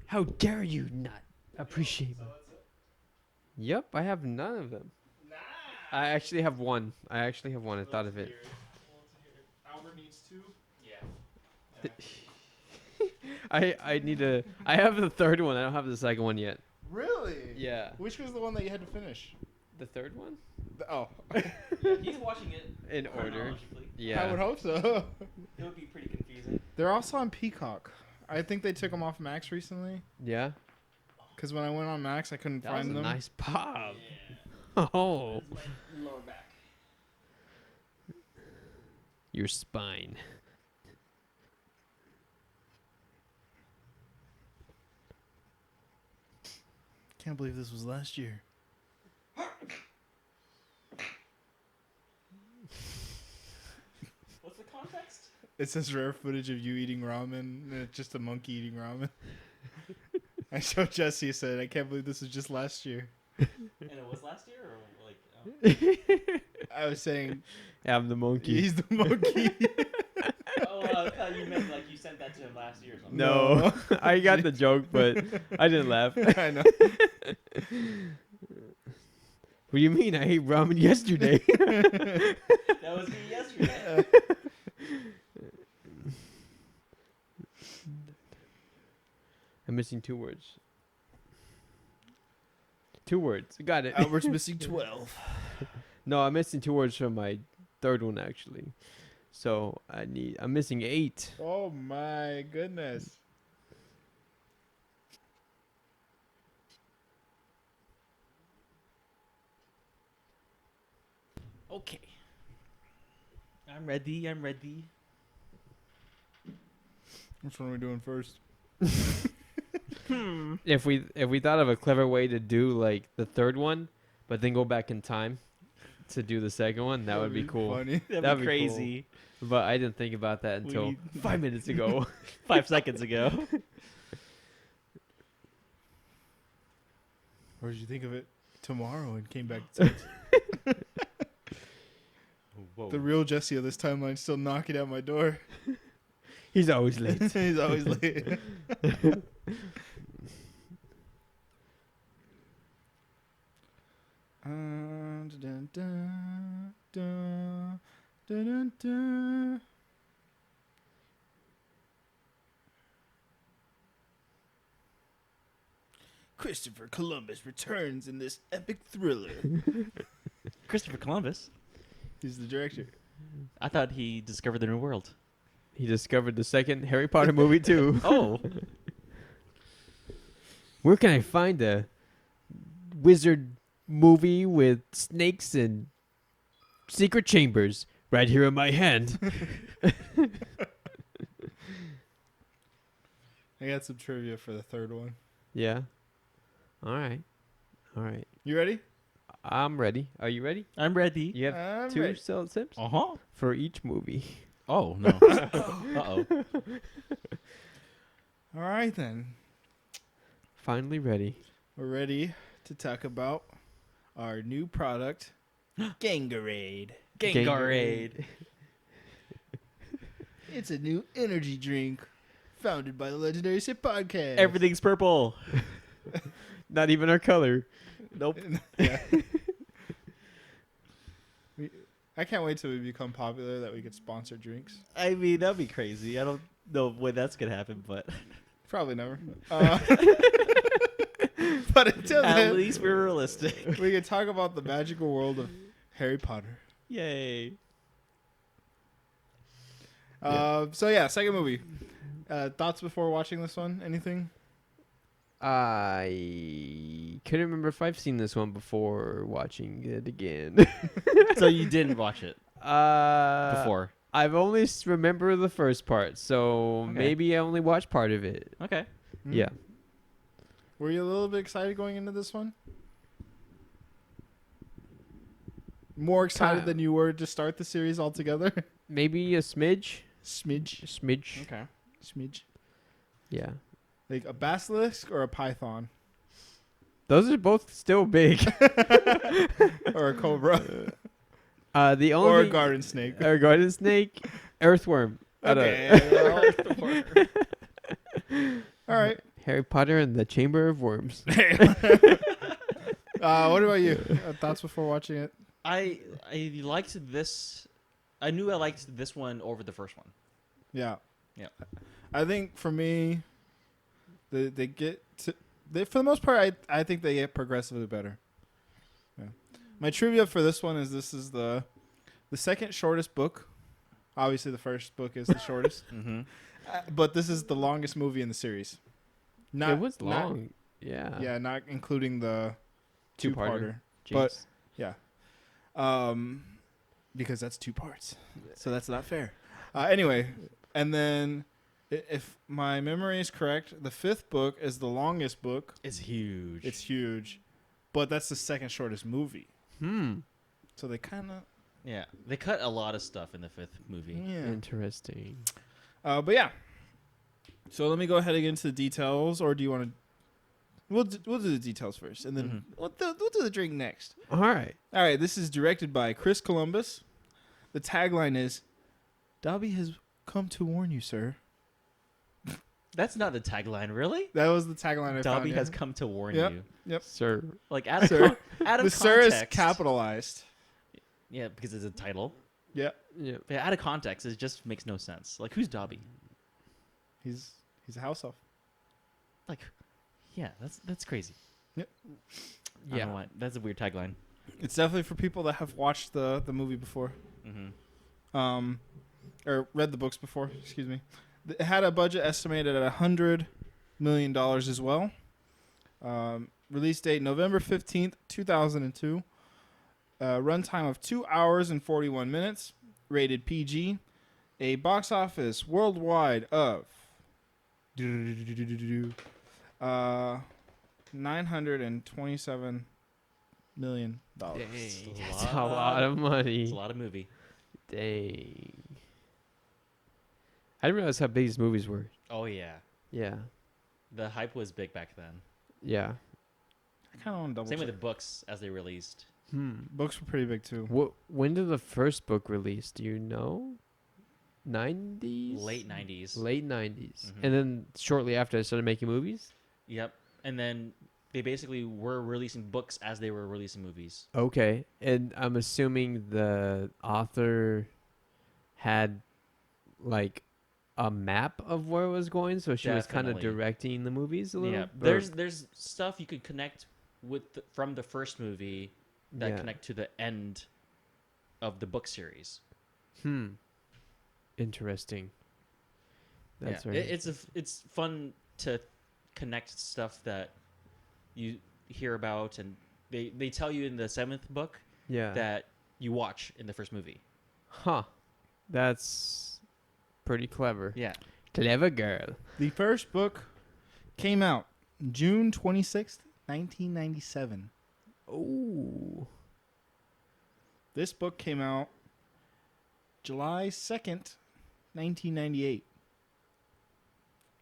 How dare you not appreciate me? that's it? Yep, I have none of them. I actually have one. I thought of it. Albert needs two. Yeah. I need to. I have the third one. I don't have the second one yet. Really? Yeah. Which was the one that you had to finish? The third one? Oh. Yeah, he's watching it In order. chronologically. Yeah. I would hope so. It would be pretty confusing. They're also on Peacock. I think they took them off Max recently. Yeah. Because when I went on Max, I couldn't That was find a them. nice pop. Yeah. Oh. It's my lower back. Your spine. Can't believe this was last year. What's the context? It says rare footage of you eating ramen, and it's just a monkey eating ramen. I showed Jesse, said, I can't believe this was just last year. And it was last year, or like? I was saying, I'm the monkey. he's the monkey. Oh, I thought you meant like you sent that to him last year or something. No, I got the joke, but I didn't laugh. I know. What do you mean? I ate ramen yesterday. That was me yesterday. I'm missing 2 words. 2 words. Got it. Albert's missing 12. No, I'm missing 2 words from my third one actually. So I'm missing 8. Oh my goodness. Okay. I'm ready. I'm ready. Which one are we doing first? If we thought of a clever way to do like the third one, but then go back in time to do the second one, that would be cool. Funny. That'd, That'd be be cool. crazy. But I didn't think about that until We- 5 minutes ago. 5 seconds ago. Or did you think of it tomorrow and came back to Whoa. the real Jesse of this timeline still knocking at my door? He's always late. He's always late. Dun, dun, dun, dun, dun, dun. Christopher Columbus returns in this epic thriller. Christopher Columbus. He's the director. I thought he discovered the New World. He discovered the second Harry Potter movie too. Oh. Where can I find a wizard movie with snakes and secret chambers? Right here in my hand. I got some trivia for the third one. Yeah. All right. All right. You ready? I'm ready. Are you ready? I'm ready. You have I'm 2 ready. cell sips Uh-huh. for each movie. Oh, no. Uh-oh. All right, then. Finally ready. We're ready to talk about our new product, Gangarade. Gangarade. It's a new energy drink founded by the Legendary Sip Podcast. Everything's purple. Not even our color. Nope. Yeah. I can't wait till we become popular that we could sponsor drinks. I mean, that'd be crazy. I don't know when that's going to happen, but Probably never. But until at then, least we're realistic. we can talk about the magical world of Harry Potter. Yay. Second movie. Thoughts before watching this one? Anything? I couldn't remember if I've seen this one before watching it again. So you didn't watch it before? I've only remember the first part, so Okay. maybe I only watched part of it. Okay. Hmm? Yeah. Were you a little bit excited going into this one? More excited than you were to start the series altogether? Maybe a smidge. Smidge. Smidge. Okay. Smidge. Yeah. Like a basilisk or a python? Those are both still big. Or a cobra? The Or a only garden snake? or garden snake, earthworm. I don't- Okay. All right. Harry Potter and the Chamber of Worms. What about you? Thoughts before watching it? I liked this. I knew I liked this one over the first one. Yeah. Yeah. I think for me, they get to for the most part. I think they get progressively better. Yeah. My trivia for this one is this is the second shortest book. Obviously, the first book is the shortest, Mm-hmm. but this is the longest movie in the series. Not, it was not- long. Yeah. yeah, not including the two-parter. Jeez. But- Yeah. Because that's 2 parts. So that's not fair. Anyway, and then if my memory is correct, the 5th book is the longest book. It's huge. It's huge. But that's the second shortest movie. So they kind of yeah. They cut a lot of stuff in the 5th movie. yeah. Interesting. But yeah. So let me go ahead and get into the details, or do you want to we'll do the details first, and then we'll do the drink next. All right. All right, this is directed by Chris Columbus. The tagline is, "Dobby has come to warn you, sir." That's not the tagline, really. That was the tagline I found. Dobby yeah. has come to warn Yep. you. Yep. Sir. Like out of Sir. out of The sir is context. capitalized. Yeah, because it's a title. Yeah, Yeah. But out of context, it just makes no sense. Like, who's Dobby? he's a house elf. Like, yeah, that's crazy. I don't know Yeah. why. That's a weird tagline. It's definitely for people that have watched the movie before, Mm-hmm. or read the books before. Excuse me. It had a budget estimated at $100 million as well. Release date November 15th, 2002. Runtime of 2 hours and 41 minutes. Rated PG. A box office worldwide of $927 million. Dang. It's a That's a lot. lot of money. It's a lot of movie. Dang. I didn't realize how big these movies were. Oh yeah, Yeah. the hype was big back then. Yeah. I kind of want to double Same check. with the books as they released. Books were pretty big too. When did the first book release? Do you know? 90s? Late 90s. Late 90s. Mhm. And then shortly after, I started making movies? Yep. And then they basically were releasing books as they were releasing movies. Okay. And I'm assuming the author had, like, a map of where it was going, so she was kind of Definitely. directing the movies a little? Yeah. Or- There's stuff you could connect with from the first movie that yeah. connect to the end of the book series. Interesting. That's yeah. right. It's fun to connect stuff that you hear about, and they tell you in the 7th book Yeah. that you watch in the first movie. Huh. That's pretty clever. Yeah. Clever girl. The first book came out June 26th, 1997. Ooh. This book came out July 2nd, 1998.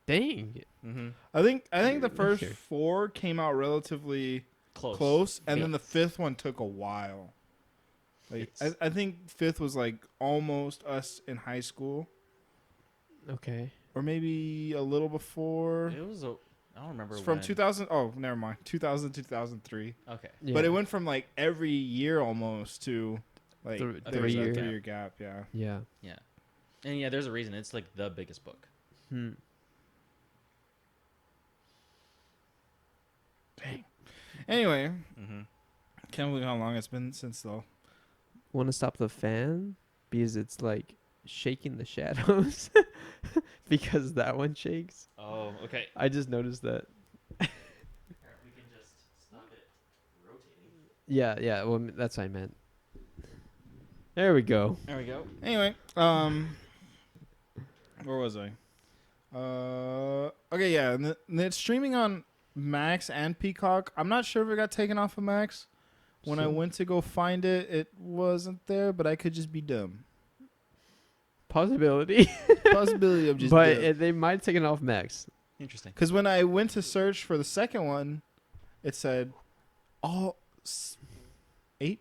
Dang. Mm-hmm. I think the first Okay. 4 came out relatively Close. close, and then the Yeah. 5th one took a while. Like It's- I think 5th was like almost us in high school, Okay. or maybe a little before. It was I don't remember. It's from when. 2000. Oh, never mind. 2000 to 2003. Okay. Yeah. But it went from like every year almost to like Th- there was 3 a year. 3 year gap. Yeah. Yeah. Yeah. And yeah, there's a reason. It's like the biggest book. Anyway, Mm-hmm. can't believe how long it's been since though. Want to stop the fan? Because it's like shaking the shadows. Because that one shakes. Oh, okay. I just noticed that. We can just stop it rotating. Yeah, yeah. Well, that's what I meant. There we go. There we go. Anyway, where was I? Okay, yeah, and it's streaming on Max and Peacock. I'm not sure if it got taken off of Max. When I So- went to go find it, it wasn't there, but I could just be dumb. Possibility. Possibility of just but dumb. they might take it off Max. Interesting. Because when I went to search for the second one, it said all 8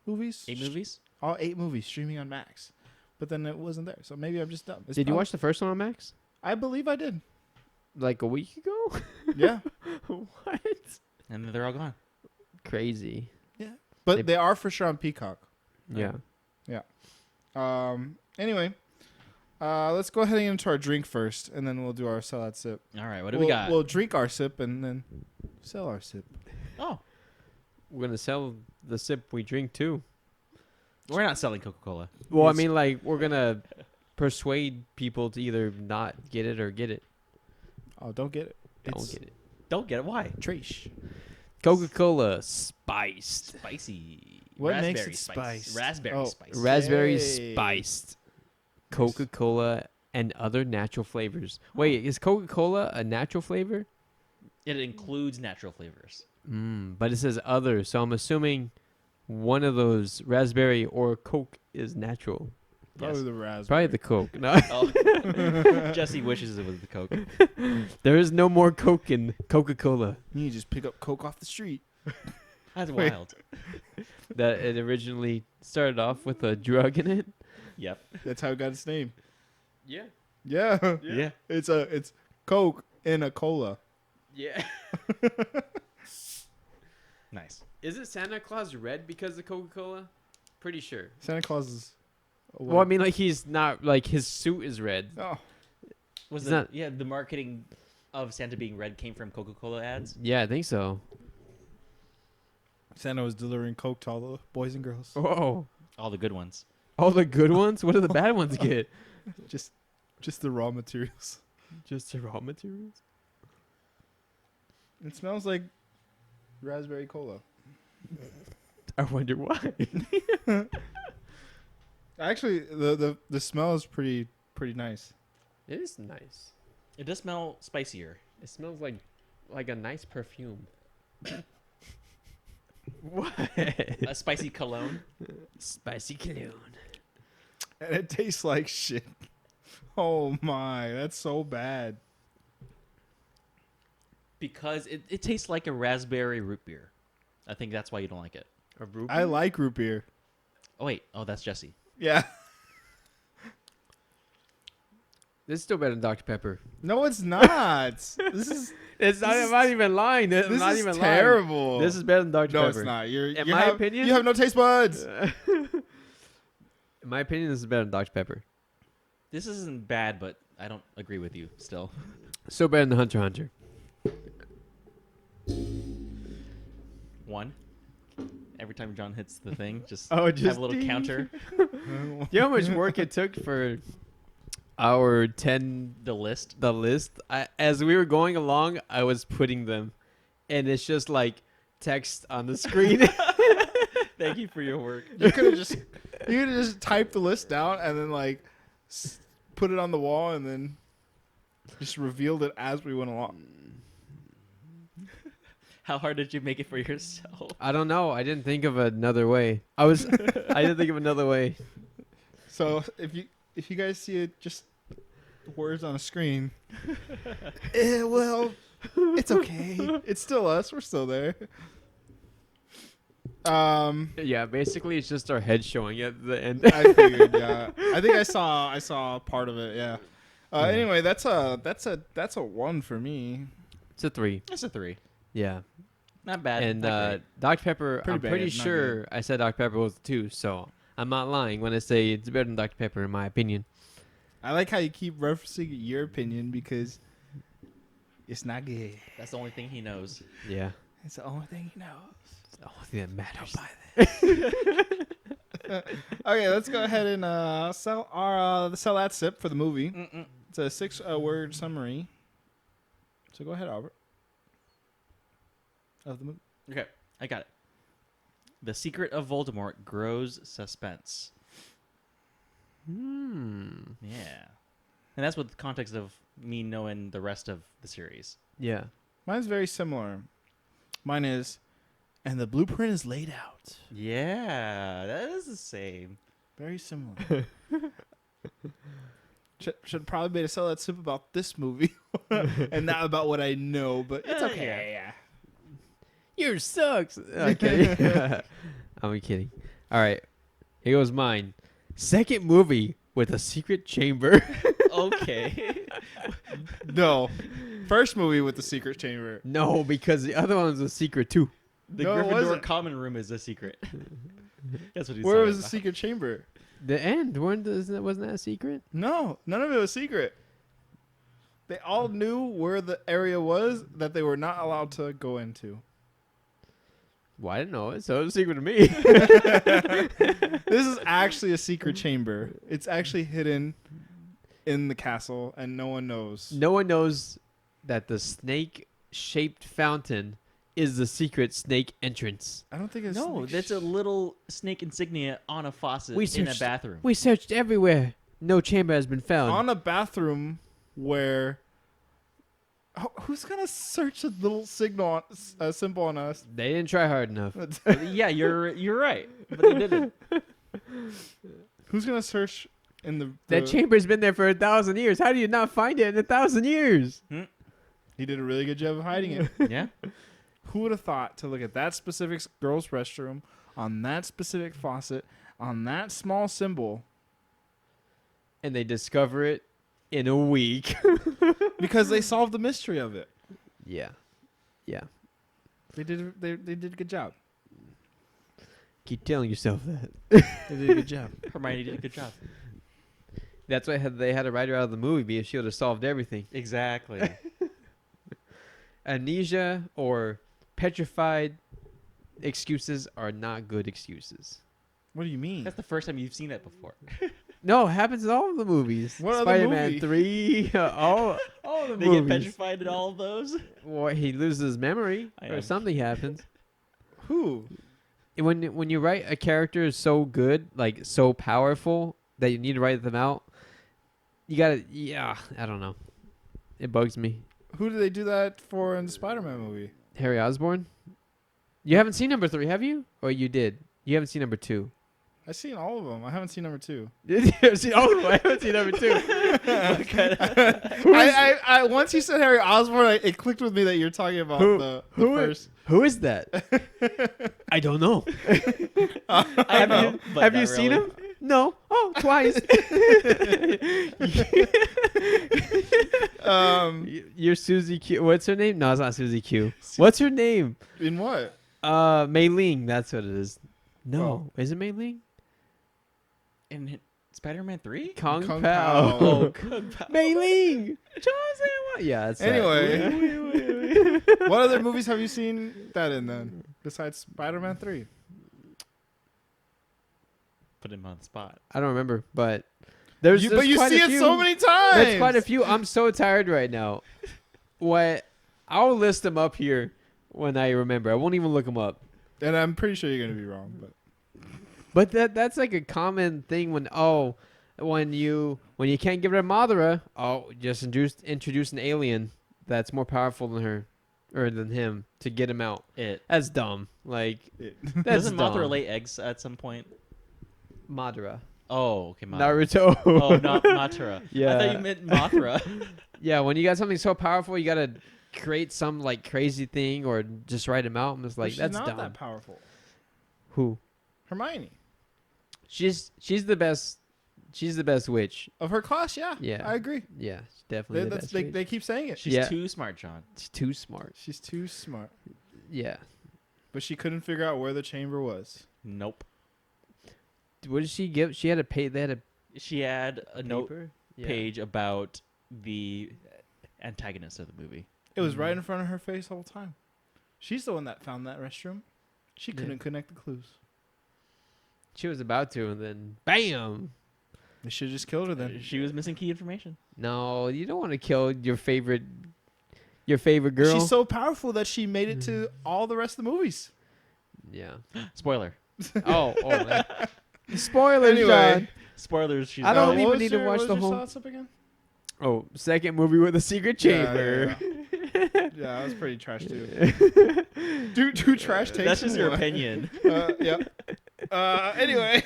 movies. 8 movies? All 8 movies streaming on Max, but then it wasn't there. So maybe I'm just dumb. It's Did you prob- watch the first one on Max? I believe I did. Like a week ago? Yeah, What? And then they're all gone. Crazy. but they are for sure on Peacock. Yeah. Anyway, let's go ahead and get into our drink first, and then we'll do our sell out sip. All right, what do we got? We'll drink our sip and then sell our sip. Oh, We're gonna sell the sip we drink too. we're not selling Coca-Cola. Well, I Yes. mean, like we're gonna persuade people to either not get it or get it. Oh, don't get it. Don't get it. Don't get it. Why? Trash. Coca-Cola spiced. Spicy. What Raspberry makes it spice? spice? Raspberry Oh. spice. Raspberry Yay. spiced. Coca-Cola and other natural flavors. Wait, is Coca-Cola a natural flavor? It includes natural flavors. But it says other, so I'm assuming one of those raspberry or Coke is natural. Probably Yes. the raspberry. Probably the Coke. No, Oh. Jesse wishes it was the Coke. there is no more Coke in Coca-Cola. You just pick up Coke off the street. That's Wait. wild. That it originally started off with a drug in it. Yep. That's how it got its name. Yeah. Yeah. Yeah. It's Coke in a cola. Yeah. Nice. Is it Santa Claus red because of Coca-Cola? Pretty sure. Santa Claus is. Well, I mean, like he's not like his suit is red. Oh, Was It's it? not- Yeah, the marketing of Santa being red came from Coca-Cola ads. Yeah, I think so. Santa was delivering Coke to all the boys and girls. Oh, All the good ones. all the good ones. What do the bad ones get? Just the raw materials. Just the raw materials. It smells like raspberry cola. I wonder why. Actually, the smell is pretty nice. It is nice. It does smell spicier. It smells like a nice perfume. What? A spicy cologne. Spicy cologne. And it tastes like shit. Oh my, that's so bad. Because it tastes like a raspberry root beer. I think that's why you don't like it. A root I like root beer. Oh, wait. Oh, that's Jesse. Yeah. This is still better than Dr. Pepper. No, it's not. This is It's not, This I'm not even lying. I'm this not is even terrible. lying. This is better than Dr. no, Pepper. it's not. In you my have- opinion- you have no taste buds. In my opinion, this is better than Dr. Pepper. This isn't bad, but I don't agree with you still. So better than Hunter x Hunter. One. Every time John hits the thing, just Oh, have just a little ding. counter. Do you know how much work it took for our 10 The list. the list? As we were going along, I was putting them, and it's just like text on the screen. Thank you for your work. You could have just typed the list down and then like put it on the wall and then just revealed it as we went along. How hard did you make it for yourself? I don't know. I didn't think of another way. I didn't think of another way. So if you guys see it, just words on a screen. Well, it's okay. It's still us. We're still there. Yeah, basically it's just our head showing at the end. I figured. Yeah, I think I saw part of it. Yeah. Anyway, that's a 1 for me. It's a 3. That's a 3. Yeah. Not bad. And not great. Dr. Pepper, Pretty I'm bad, pretty not sure I said Dr. Pepper was a 2, so I'm not lying when I say it's better than Dr. Pepper in my opinion. I like how you keep referencing your opinion because it's not good. That's the only thing he knows. Yeah. It's the only thing he knows. It's the only thing that matters. Okay, let's go ahead and sell that sip for the movie. Mm-mm. It's a 6-word summary. So go ahead, Albert. Of the movie. Okay, I got it. The secret of Voldemort grows suspense. Yeah. And that's with the context of me knowing the rest of the series. Yeah. Mine's very similar. Mine is, and the blueprint is laid out. Yeah, that is the same. Very similar. Should probably be to sell that sip about this movie and not about what I know, but it's okay. Yeah. Yours sucks. Okay. I'm kidding. All right. Here goes mine. Second movie with a secret chamber. Okay. No. First movie with the secret chamber. No, because the other one's a secret too. The No, it Gryffindor wasn't. common room is a secret. That's what he's Where talking was the about. secret chamber? The end wasn't that a secret? No, none of it was secret. They all knew where the area was that they were not allowed to go into. Well, I didn't know it, so it was a secret to me. This is actually a secret chamber. It's actually hidden in the castle, and no one knows. No one knows that the snake-shaped fountain is the secret snake entrance. I don't think it's No, that's a little snake insignia on a faucet We in a searched- bathroom. We searched everywhere. No chamber has been found. on a bathroom where. Who's gonna search a little symbol on us? They didn't try hard enough. Yeah, you're right, but he didn't. Who's gonna search in the? That chamber's been there for 1,000 years. How do you not find it in 1,000 years? He did a really good job of hiding it. Yeah. Who would have thought to look at that specific girl's restroom on that specific faucet on that small symbol? And they discover it in a week. Because they solved the mystery of it. Yeah. Yeah. They did a good job. Keep telling yourself that. They did a good job. Hermione did a good job. That's why they had to write her out of the movie because she would have solved everything. Exactly. Amnesia or petrified excuses are not good excuses. What do you mean? That's the first time you've seen that before. No, it happens in all of the movies. What other Spider-Man movie? 3, all the They movies. get petrified in all of those. Or he loses his memory I or know. something happens. Who? When you write a character is so good, like so powerful that you need to write them out, you gotta, I don't know. It bugs me. Who did they do that for in the Spider-Man movie? Harry Osborn? You haven't seen number 3, have you? Or you did? You haven't seen number 2. I've seen all of them. I haven't seen number 2. You haven't seen all of them. I haven't seen number 2. I once you said Harry Osborn, it clicked with me that you're talking about the first. Who is that? I don't know. I know, but Have not you seen really. him? No. Oh, twice. You're Susie Q. What's her name? No, it's not Susie Q. What's her name? In what? Mei Ling. That's what it is. No, is it Mei Ling? In Spider-Man 3? Kung Kung Pao. Pao. Oh, Kung Pao. Mei Ling. Yeah, that's that. Anyway. What other movies have you seen that in then? Besides Spider-Man 3? Put him on the spot. I don't remember, but there's But you quite see a it few. so many times. That's quite a few. I'm so tired right now. I'll list them up here when I remember. I won't even look them up. And I'm pretty sure you're going to be wrong. But that's like a common thing when you can't get rid of Madara, just introduce an alien that's more powerful than her or than him to get him out. That's dumb. Like that's Doesn't Mothra dumb. lay eggs at some point? Madara. Oh, okay. Naruto. Oh, not Mothra. Yeah. I thought you meant Mothra. Yeah, when you got something so powerful, you gotta create some like crazy thing or just write him out. And it's like She's that's not dumb. that powerful. Who? Hermione. She's the best. She's the best witch. Of her class, yeah. Yeah. I agree. Yeah, she's definitely the best. Witch. They keep saying it. She's Yeah. too smart, John. She's too smart. She's too smart. Yeah. But she couldn't figure out where the chamber was. Nope. What did she give? She had to pay. They had a She had a note paper? Yeah. page about the antagonist of the movie. It was right in front of her face the whole time. She's the one that found that restroom. She Yeah. couldn't connect the clues. She was about to, and then bam. They should have just killed her then. She was missing key information. No, you don't want to kill your favorite girl. She's so powerful that she made it to all the rest of the movies. Yeah. Spoiler. Oh, man. Spoilers, Anyway. John. Spoilers. She's I don't what even was need to watch what the was your whole- thoughts up again? Oh, second movie with a secret chamber. Yeah, that was pretty trash too. Two trash takes. That's in just your one. opinion. Yep. Anyway.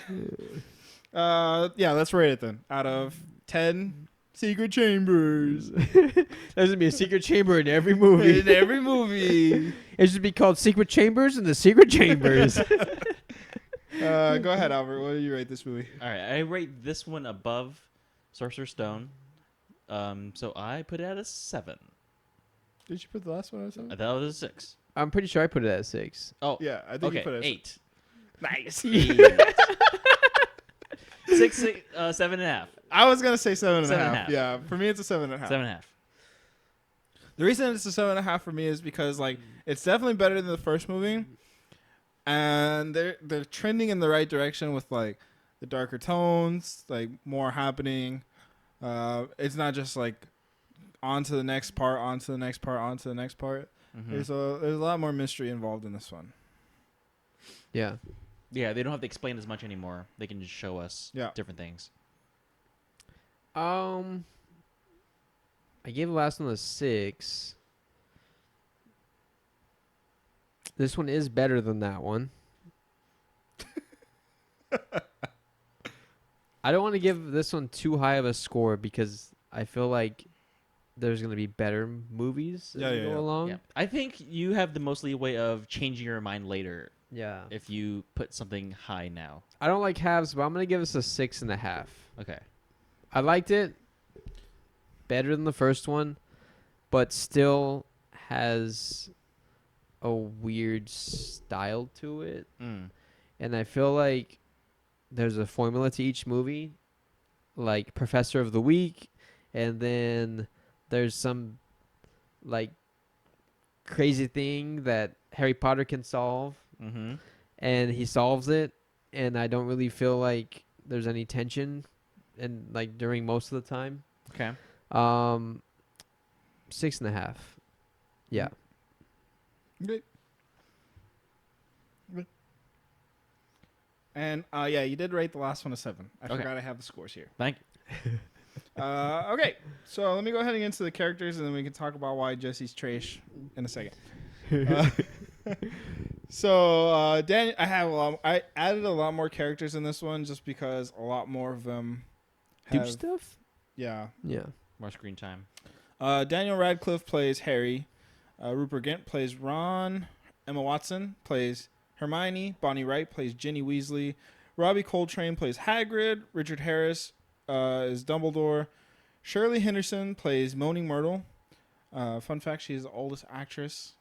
Yeah, let's rate it then. Out of 10 secret chambers. There's gonna be a secret chamber in every movie. In every movie. It should be called Secret Chambers and the Secret Chambers. Go ahead, Albert. What do you rate this movie? All right, I rate this one above Sorcerer's Stone, So I put it at a 7. Did you put the last one at I 7? thought it was a 6. I'm pretty sure I put it at 6. Oh, Yeah, I think you okay, put it at 8. Nice. 7.5. I was gonna say 7.5. 7.5. Yeah, for me it's a 7.5. 7.5. The reason it's a 7.5 for me is because like it's definitely better than the first movie, and they're trending in the right direction with like the darker tones, like more happening. It's not just like on to the next part, on to the next part, on to the next part. Mhm. There's a lot more mystery involved in this one. Yeah. Yeah, they don't have to explain as much anymore. They can just show us different things. I gave the last one a 6. This one is better than that one. I don't want to give this one too high of a score because I feel like there's going to be better movies as we go along. Yeah. I think you have the most leeway of changing your mind later Yeah. if you put something high now. I don't like halves, but I'm going to give this a 6.5. Okay. I liked it better than the first one, but still has a weird style to it. Mm. And I feel like there's a formula to each movie, like Professor of the Week, and then there's some like crazy thing that Harry Potter can solve, Mm-hmm. and he solves it, and I don't really feel like there's any tension and like during most of the time. Okay. 6.5. Yeah. Okay. And yeah, you did rate the last one a 7. I Okay. forgot I have the scores here. Thank you. Okay, so let me go ahead and get into the characters, and then we can talk about why Jesse's trash in a second. Daniel, I added a lot more characters in this one just because a lot more of them Do have. stuff? Yeah. Yeah. More screen time. Daniel Radcliffe plays Harry. Rupert Grint plays Ron. Emma Watson plays Hermione. Bonnie Wright plays Ginny Weasley. Robbie Coltrane plays Hagrid. Richard Harris is Dumbledore. Shirley Henderson plays Moaning Myrtle. Fun fact, she's the oldest actress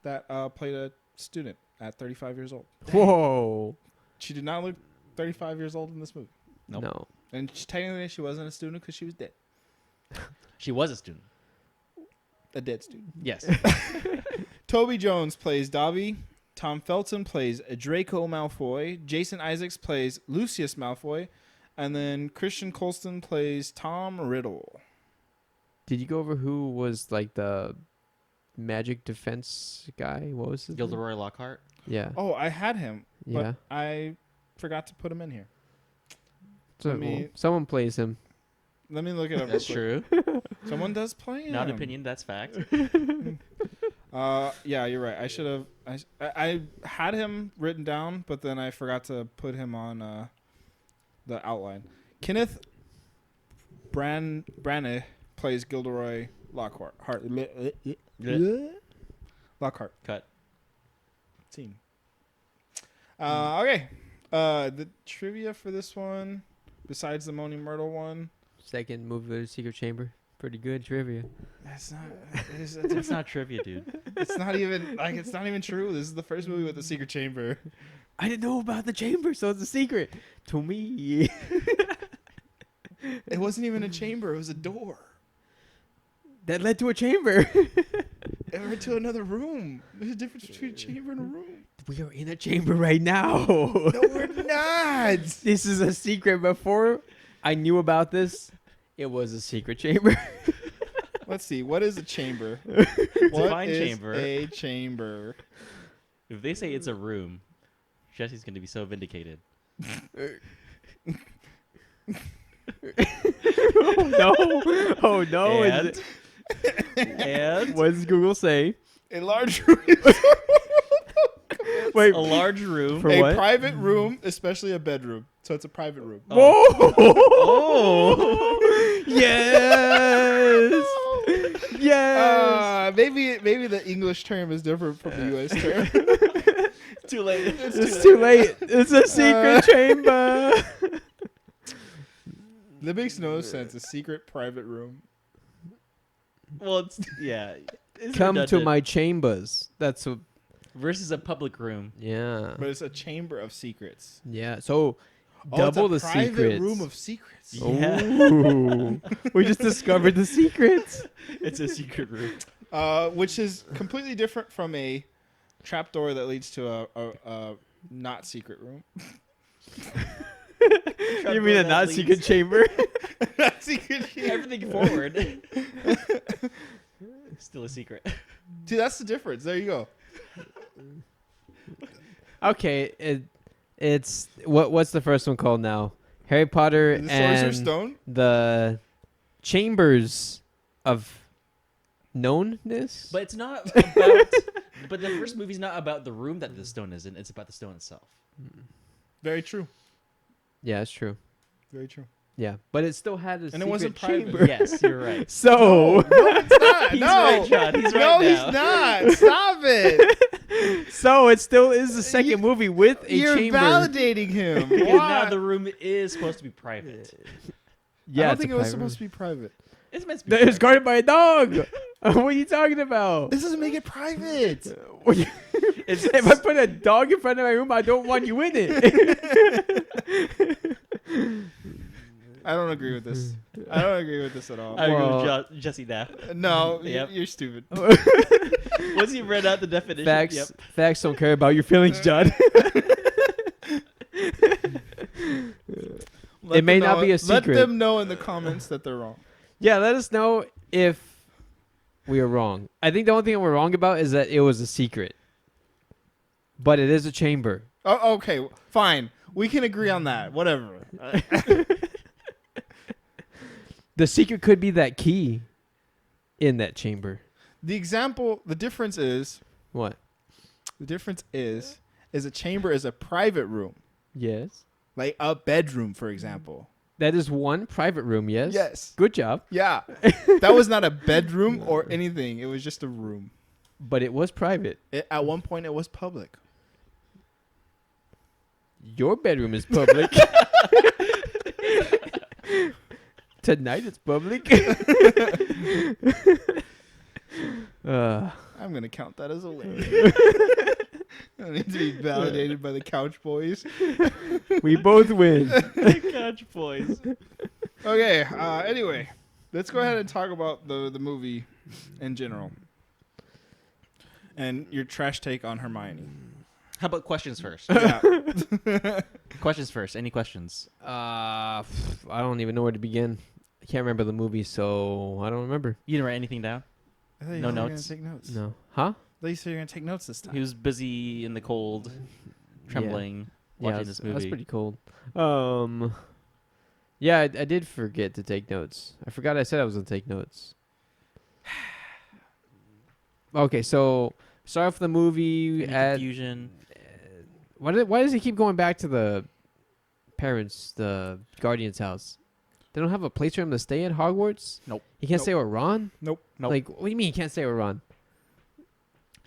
that played a student at 35 years old. Whoa. She did not look 35 years old in this movie. Nope. No. And technically, she wasn't a student because she was dead. She was a student. A dead student. Yes. Toby Jones plays Dobby. Tom Felton plays Draco Malfoy. Jason Isaacs plays Lucius Malfoy. And then Christian Colston plays Tom Riddle. Did you go over who was like the magic defense guy? What was his name? Gilderoy Lockhart. Yeah. Oh, I had him, but Yeah. I forgot to put him in here. So, let me- well, someone plays him. Let me look it up. That's real quick. true. Someone does play him. Not opinion, that's fact. Yeah, you're right. I should have. I had him written down, but then I forgot to put him on the outline. Kenneth Branagh plays Gilderoy Lockhart. Lockhart. Cut. Scene. Okay. The trivia for this one, besides the Moaning Myrtle one, Second movie to the Secret Chamber. Pretty good trivia. it's not. That's not trivia, dude. It's not even like it's not even true. This is the first movie with the secret chamber. I didn't know about the chamber, so it's a secret to me. It wasn't even a chamber. It was a door. That led to a chamber. It led to another room. There's a difference between a chamber and a room. We are in a chamber right now. No, we're not. This is a secret. Before I knew about this, it was a secret chamber. Let's see. What is a chamber? Define What is chamber. a chamber? If they say it's a room, Jesse's going to be so vindicated. Oh no! Oh no! And? And What does Google say? A large room. Wait, a large room. For a what? private room, especially a bedroom. So it's a private room. Whoa! Oh. Yes! Yes! Maybe the English term is different from the U.S. term. Too late. It's too late. It's a secret chamber. That makes no sense. A secret private room. Well, it's yeah. It's Come to redundant. my chambers. That's what. versus a public room. Yeah. But it's a chamber of secrets. Yeah. So Oh, double the it's a private secrets. room of secrets. Yeah. Ooh. We just discovered the secrets. It's a secret room. Which is completely different from a trapdoor that leads to a not secret room. You mean a that not leads- secret chamber? Not secret chamber. Everything forward. Still a secret. Dude, that's the difference. There you go. Okay, it's what's the first one called now? Harry Potter The and Sorcerer's Stone. the Chambers of Knownness. But it's not about. But the first movie's not about the room that the stone is in. It's about the stone itself. Very true. Yeah, it's true. Very true. Yeah, but it still had a And secret it wasn't private. chamber. Yes, you're right. So, It's not. He's no. right, John. He's no, right he's now. not. Stop it. so it still is the second movie with a You're chamber. validating him. Because Why? now the room is supposed to be private. Yeah, I don't it's think a it was private supposed to be private. It's meant to be. room. It's private. guarded by a dog. What are you talking about? This doesn't make it private. If I put a dog in front of my room, I don't want you in it. I don't agree with this. I don't agree with this at all. I agree Well- with Jesse now. No, Yep. you're stupid. Once you read out the definition, Facts, yep. facts don't care about your feelings, John. Let It may them not know- be a secret. Let them know in the comments that they're wrong. Yeah, let us know if we are wrong. I think the only thing we're wrong about is that it was a secret. But it is a chamber. Oh, okay, fine. We can agree on that. Whatever. The secret could be that key in that chamber. The difference is What? a chamber is a private room, Yes. like a bedroom, for example. That is one private room, yes? Yes. Good job. Yeah. That was not a bedroom or anything. It was just a room. But it was private. At one point, it was public. Your bedroom is public. Tonight it's public. I'm gonna count that as a win. I need to be validated by the Couch Boys. We both win. Couch boys. Okay. Anyway, let's go ahead and talk about the movie in general, and your trash take on Hermione. How about questions first? Yeah. Questions first. Any questions? I don't even know where to begin. I can't remember the movie, so I don't remember. You didn't write anything down? I thought you No said you were notes? gonna take notes. No. Huh? I thought you said you were gonna take notes this time. He was busy in the cold, trembling, Yeah, watching this movie. that's pretty cold. Yeah, I did forget to take notes. I forgot I said I was gonna take notes. Okay, so start off with the movie. Any At confusion. why does he keep going back to the parents, the guardian's house? They don't have a place for him to stay at Hogwarts. Nope. He can't Nope. stay with Ron. Nope. Nope. Like, what do you mean he can't stay with Ron?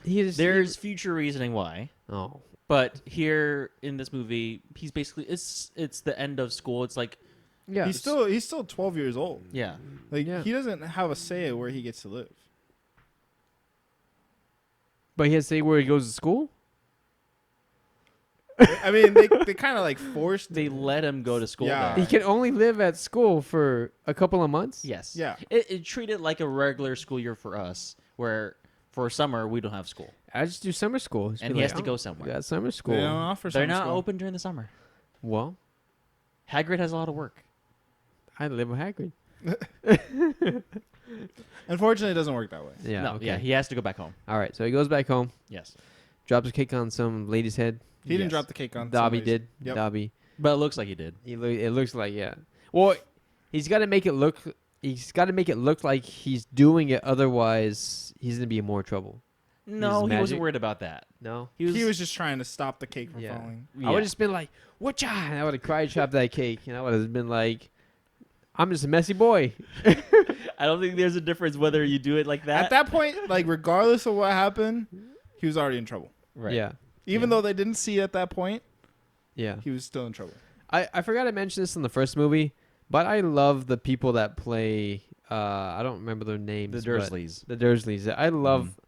He just There's future reasoning why, oh but here in this movie, he's basically it's the end of school. It's like yeah. He's still 12 years old. yeah, Like Yeah. he doesn't have a say at where he gets to live. but he has to say where he goes to school. I mean, they kind of like forced. they let him go to school. Yeah. He there. can only live at school for a couple of months. Yes. Yeah. It treated like a regular school year for us, where for summer we don't have school, I just do summer school. Just and be he like, has to "Oh, go we somewhere. got summer school. They don't offer They're summer not school. open during the summer. Well, Hagrid has a lot of work. I live with Hagrid. Unfortunately, it doesn't work that way. Yeah. no, okay. yeah, he has to go back home. All right. So he goes back home, Yes, drops a cake on some lady's head. He didn't Yes. drop the cake on. Dobby somebody's- did. Yep. Dobby. but it looks like he did. It looks like yeah. Well, he's got to make it look. He's got to make it look like he's doing it. Otherwise, he's gonna be in more trouble. No, he magic. wasn't worried about that. No. He was just trying to stop the cake from Yeah. falling. I would have just been like, "Whatcha?" And I would have cried, chopped that cake, and I would have been like, "I'm just a messy boy." I don't think there's a difference whether you do it like that. At that point, like regardless of what happened, he was already in trouble. right. Yeah. Even though they didn't see it at that point, Yeah. he was still in trouble. I forgot to mention this in the first movie, But I love the people that play. I don't remember their names. The but Dursleys. The Dursleys. I love.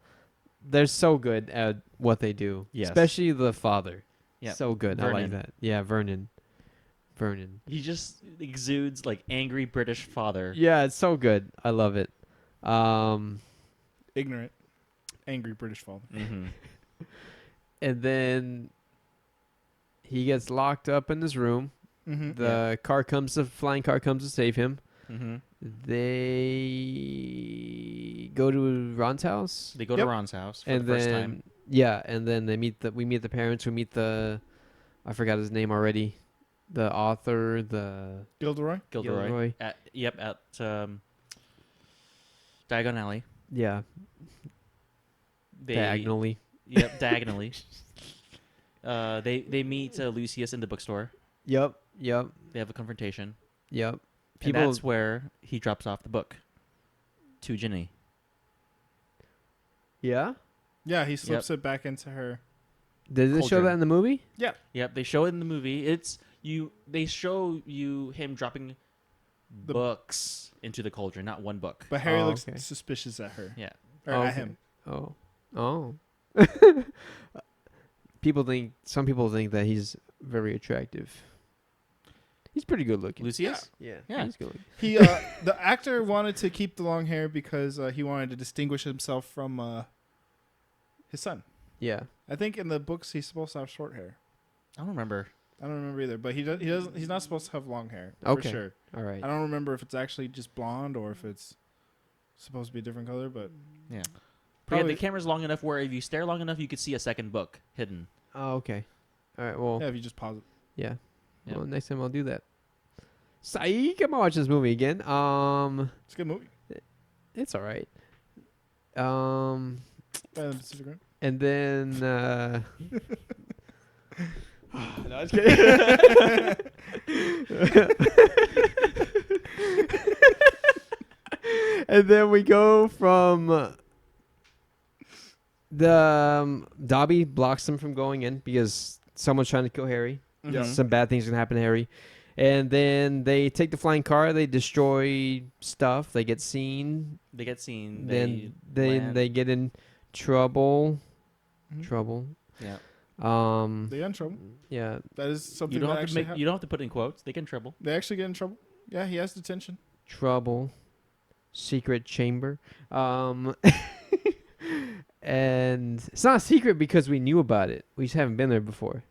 They're so good at what they do. Yes. Especially the father. Yep. So good. I like Vernon. that. Yeah, Vernon. Vernon. He just exudes like angry British father. Yeah, it's so good. I love it. Ignorant, angry British father. Mm-hmm. And then he gets locked up in his room. Mm-hmm. The flying car comes to save him. Mm-hmm. They go to Ron's house. They go Yep. to Ron's house for And the first then time. and then we meet the parents who meet I forgot his name already. The author, the Gilderoy. Gilderoy. At Diagon Alley. Yeah, They, diagonally. Yep, diagonally. They meet Lucius in the bookstore. Yep. They have a confrontation. And And that's where he drops off the book to Ginny. Yeah. Yeah, he slips it back into her. Did they show Cauldron. that in the movie? Yep, they show it in the movie. They show you him dropping The- books into the cauldron, not one book. But Harry Oh, looks okay. suspicious at her. Yeah. Or Oh, at okay. him. Oh. Some people think that he's very attractive. He's pretty good looking. Lucius? Yeah. Yeah. He's good looking. He, the actor wanted to keep the long hair because he wanted to distinguish himself from his son. Yeah. I think in the books he's supposed to have short hair. I don't remember. I don't remember either, but he doesn't. He's not supposed to have long hair. Okay. For sure. All right. I don't remember if it's actually just blonde or if it's supposed to be a different color, but Yeah. But yeah, probably. the camera's long enough where if you stare long enough, you could see a second book hidden. Oh, okay. All right. Well, Yeah, if you just pause it. yeah. Yeah. Well, next time I'll do that. Psych! I'm gonna watch this movie again. It's a good movie. It's all right. Pacific Rim. And then no, I was kidding. And then we go from Dobby blocks them from going in because someone's trying to kill Harry. Yeah. Some bad things gonna happen to Harry. And then they take the flying car. They destroy stuff. They get seen. They get seen. Then land. they get in trouble. Mhm. Trouble. Yeah. They get in trouble. Yeah. That is something You don't that have to actually make. You don't have to put in quotes. They get in trouble. They actually get in trouble. Yeah, he has detention. Trouble. Secret chamber. And it's not a secret because we knew about it. We just haven't been there before.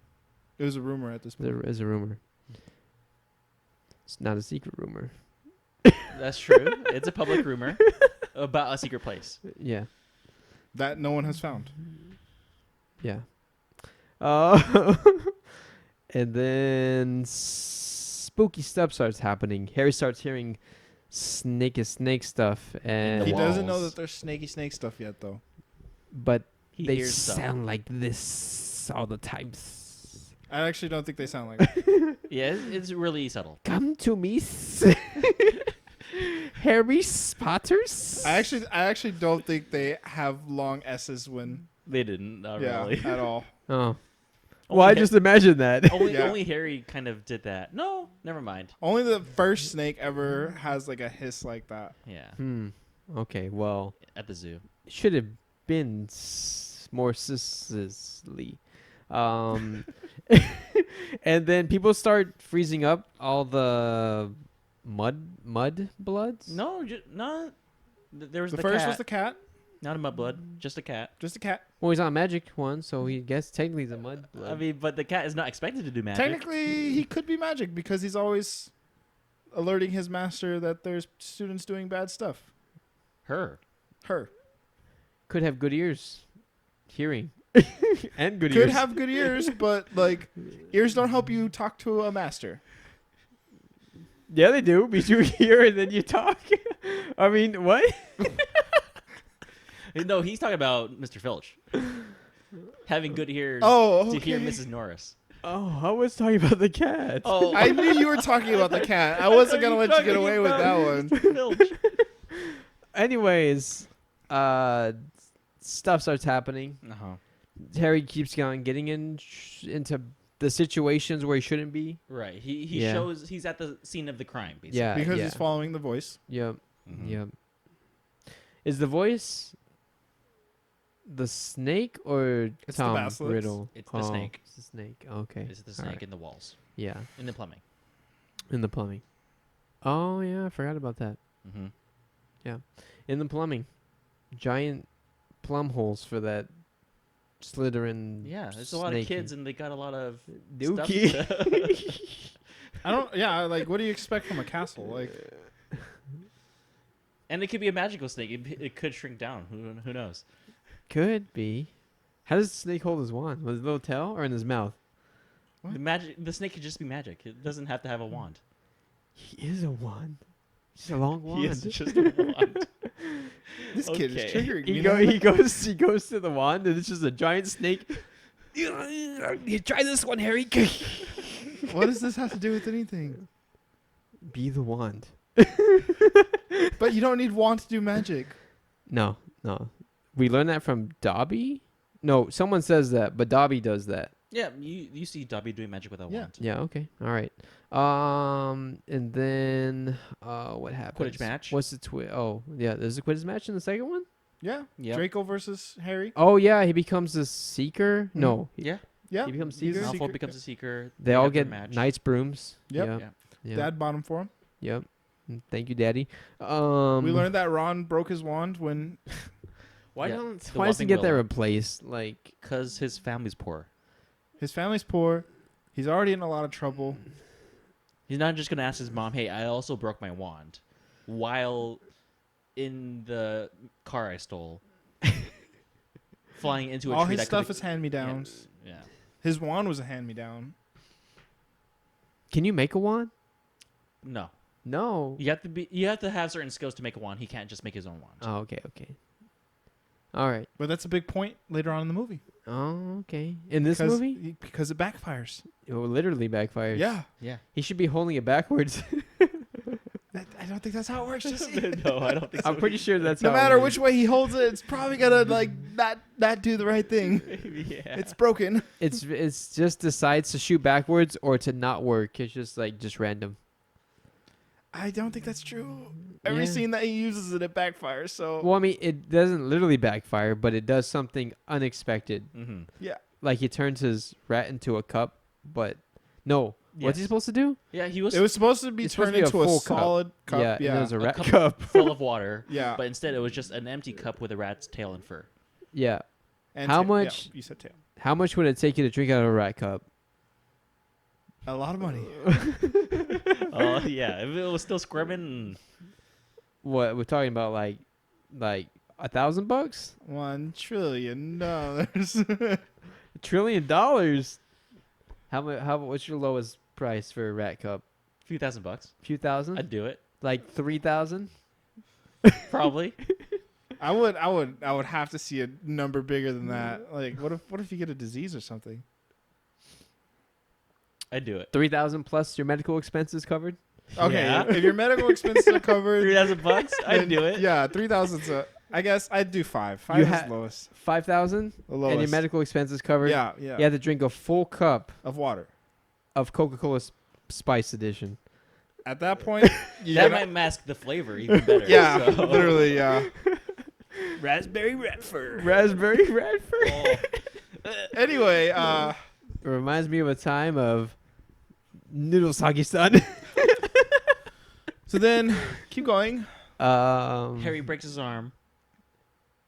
It was a rumor at this point. There is a rumor. It's not a secret rumor. That's true. It's a public rumor about a secret place. Yeah. That no one has found. Yeah. And then spooky stuff starts happening. Harry starts hearing snake stuff, and He doesn't know walls. that there's snaky snake stuff yet, though. but He they hears stuff. sound like this all the time. I actually don't think they sound like that. Yeah, it's really subtle. Come to me, Harry Potters. I actually don't think they have long S's when They didn't. Not yeah really. at all. Oh, Only well, I Ha- just imagined that. only Yeah. only Harry kind of did that. No, never mind. Only the first snake ever has like a hiss like that. Yeah, Okay. Well, at the zoo. it should have been more sizzly. And then people start freezing up. All the mud bloods. No, no. There was The the first cat. was the cat, Not a mudblood, just a cat. just a cat. Well, he's not a magic one, so he guess technically he's a mud blood. I mean, but the cat is not expected to do magic. Technically, he could be magic because he's always alerting his master that there's students doing bad stuff. Her. Her Could have good ears, hearing, and good could ears. have good ears, but like ears don't help you talk to a master. Yeah, they do. Because you hear and then you talk. I mean, what? No, he's talking about Mr. Filch. Having good ears Oh, to hear okay. Mrs. Norris. Oh, I was talking about the cat. Oh, I knew you were talking about the cat. I wasn't gonna let you get away with that one. Filch. Anyways, stuff starts happening. Uh-huh. Harry keeps going, getting into the situations where he shouldn't be. Right. He Yeah. shows he's at the scene of the crime, basically. Yeah, because yeah. he's following the voice. Yep. Mhm. Yep. Is the voice the snake or It's the Tom basilisk. Riddle? It's the snake. It's the snake. Okay. It's the All snake right. in the walls, Yeah. in the plumbing. In the plumbing. Oh yeah, I forgot about that. Mm-hmm. In the plumbing, giant plum holes for that Slytherin. Yeah, there's a lot of snakey. kids, and they got a lot of Dookie. stuff to- I don't. Yeah, like what do you expect from a castle? Like and it could be a magical snake. It could shrink down. Who knows? Could be. How does the snake hold his wand? With his little tail or in his mouth? What? The snake could just be magic. It doesn't have to have a wand. He is a wand. He's a long wand. He is just a wand. this kid is Okay. triggering me. He goes to the wand and it's just a giant snake. You try this one, Harry. What does this have to do with anything? Be the wand. But you don't need wand to do magic. No. We learned that from Dobby. No, someone says that, but Dobby does that. Yeah, you see Dobby doing magic with a Yeah. wand. Yeah. Okay. All right. And then what happens? Quidditch match. What's the Oh, yeah. There's a Quidditch match in the second one. Yeah. Yep. Draco versus Harry. Oh yeah, he becomes a seeker. No, Yeah. Yeah. He becomes he's a Seeker? Malfoy becomes a seeker. they all have their get match. knight's brooms. Yep. Yep. Yeah. Yep. Dad bought him for him. Yep. Thank you, Daddy. We learned that Ron broke his wand when Why yeah. don't Why doesn't he get that replaced? Like, Because his family's poor. his family's poor. He's already in a lot of trouble. He's not just gonna ask his mom, "Hey, I also broke my wand," while in the car I stole, flying into a All tree. his that stuff could've- is hand-me-downs. Yeah. His wand was a hand-me-down. can you make a wand? No, No. you have to have certain skills to make a wand. He can't just make his own wand. Oh, okay. All right. But that's a big point later on in the movie. Oh, okay. In this Because- movie, Because it backfires. it will literally backfire. Yeah. Yeah. He should be holding it backwards. I don't think that's how it works. No, I don't think so. I'm pretty sure that's No how it matter works. which way he holds it, it's probably gonna like not do the right thing. Yeah. It's broken. It's just decides to shoot backwards or to not work. It's just random. I don't think that's true. Every Yeah. scene that he uses it backfires. So Well, I mean, it doesn't literally backfire, but it does something unexpected. Mm-hmm. yeah, Like he turns his rat into a cup, but no. What's he Yes. supposed to do? Yeah, he was it was supposed to be It's supposed turned to be a into a full cup. solid cup. Yeah, Yeah, and it was a rat cup- cup. full of water, yeah. but instead it was just an empty cup with a rat's tail and fur. Yeah. And how tail. much- Yeah, you said tail. How much would it take you to drink out of a rat cup? A lot of money. Oh yeah, if it was still squirming. What we're talking about, like $1,000? $1 trillion. $1 trillion. How much? What's your lowest price for a rat cup? A few $1,000. Few thousand? I'd do it. Like 3,000? Probably. I would have to see a number bigger than that. Like, what if you get a disease or something? I'd do it. 3,000 plus your medical expenses covered? Okay, Yeah. if your medical expenses are covered, $3,000. I'd then do it. Yeah, 3,000's I guess I'd do 5. 5 You is ha- the lowest. 5,000? The lowest. And your medical expenses covered? Yeah, yeah. You had to drink a full cup Of water. of Coca-Cola Spice Edition. At that point, you That gotta- might mask the flavor even better. yeah, so- literally, yeah. Raspberry rat fur. Raspberry Radford. Oh. Anyway, It reminds me of a time of Noodle Sagi-san. so then keep going. Harry breaks his arm.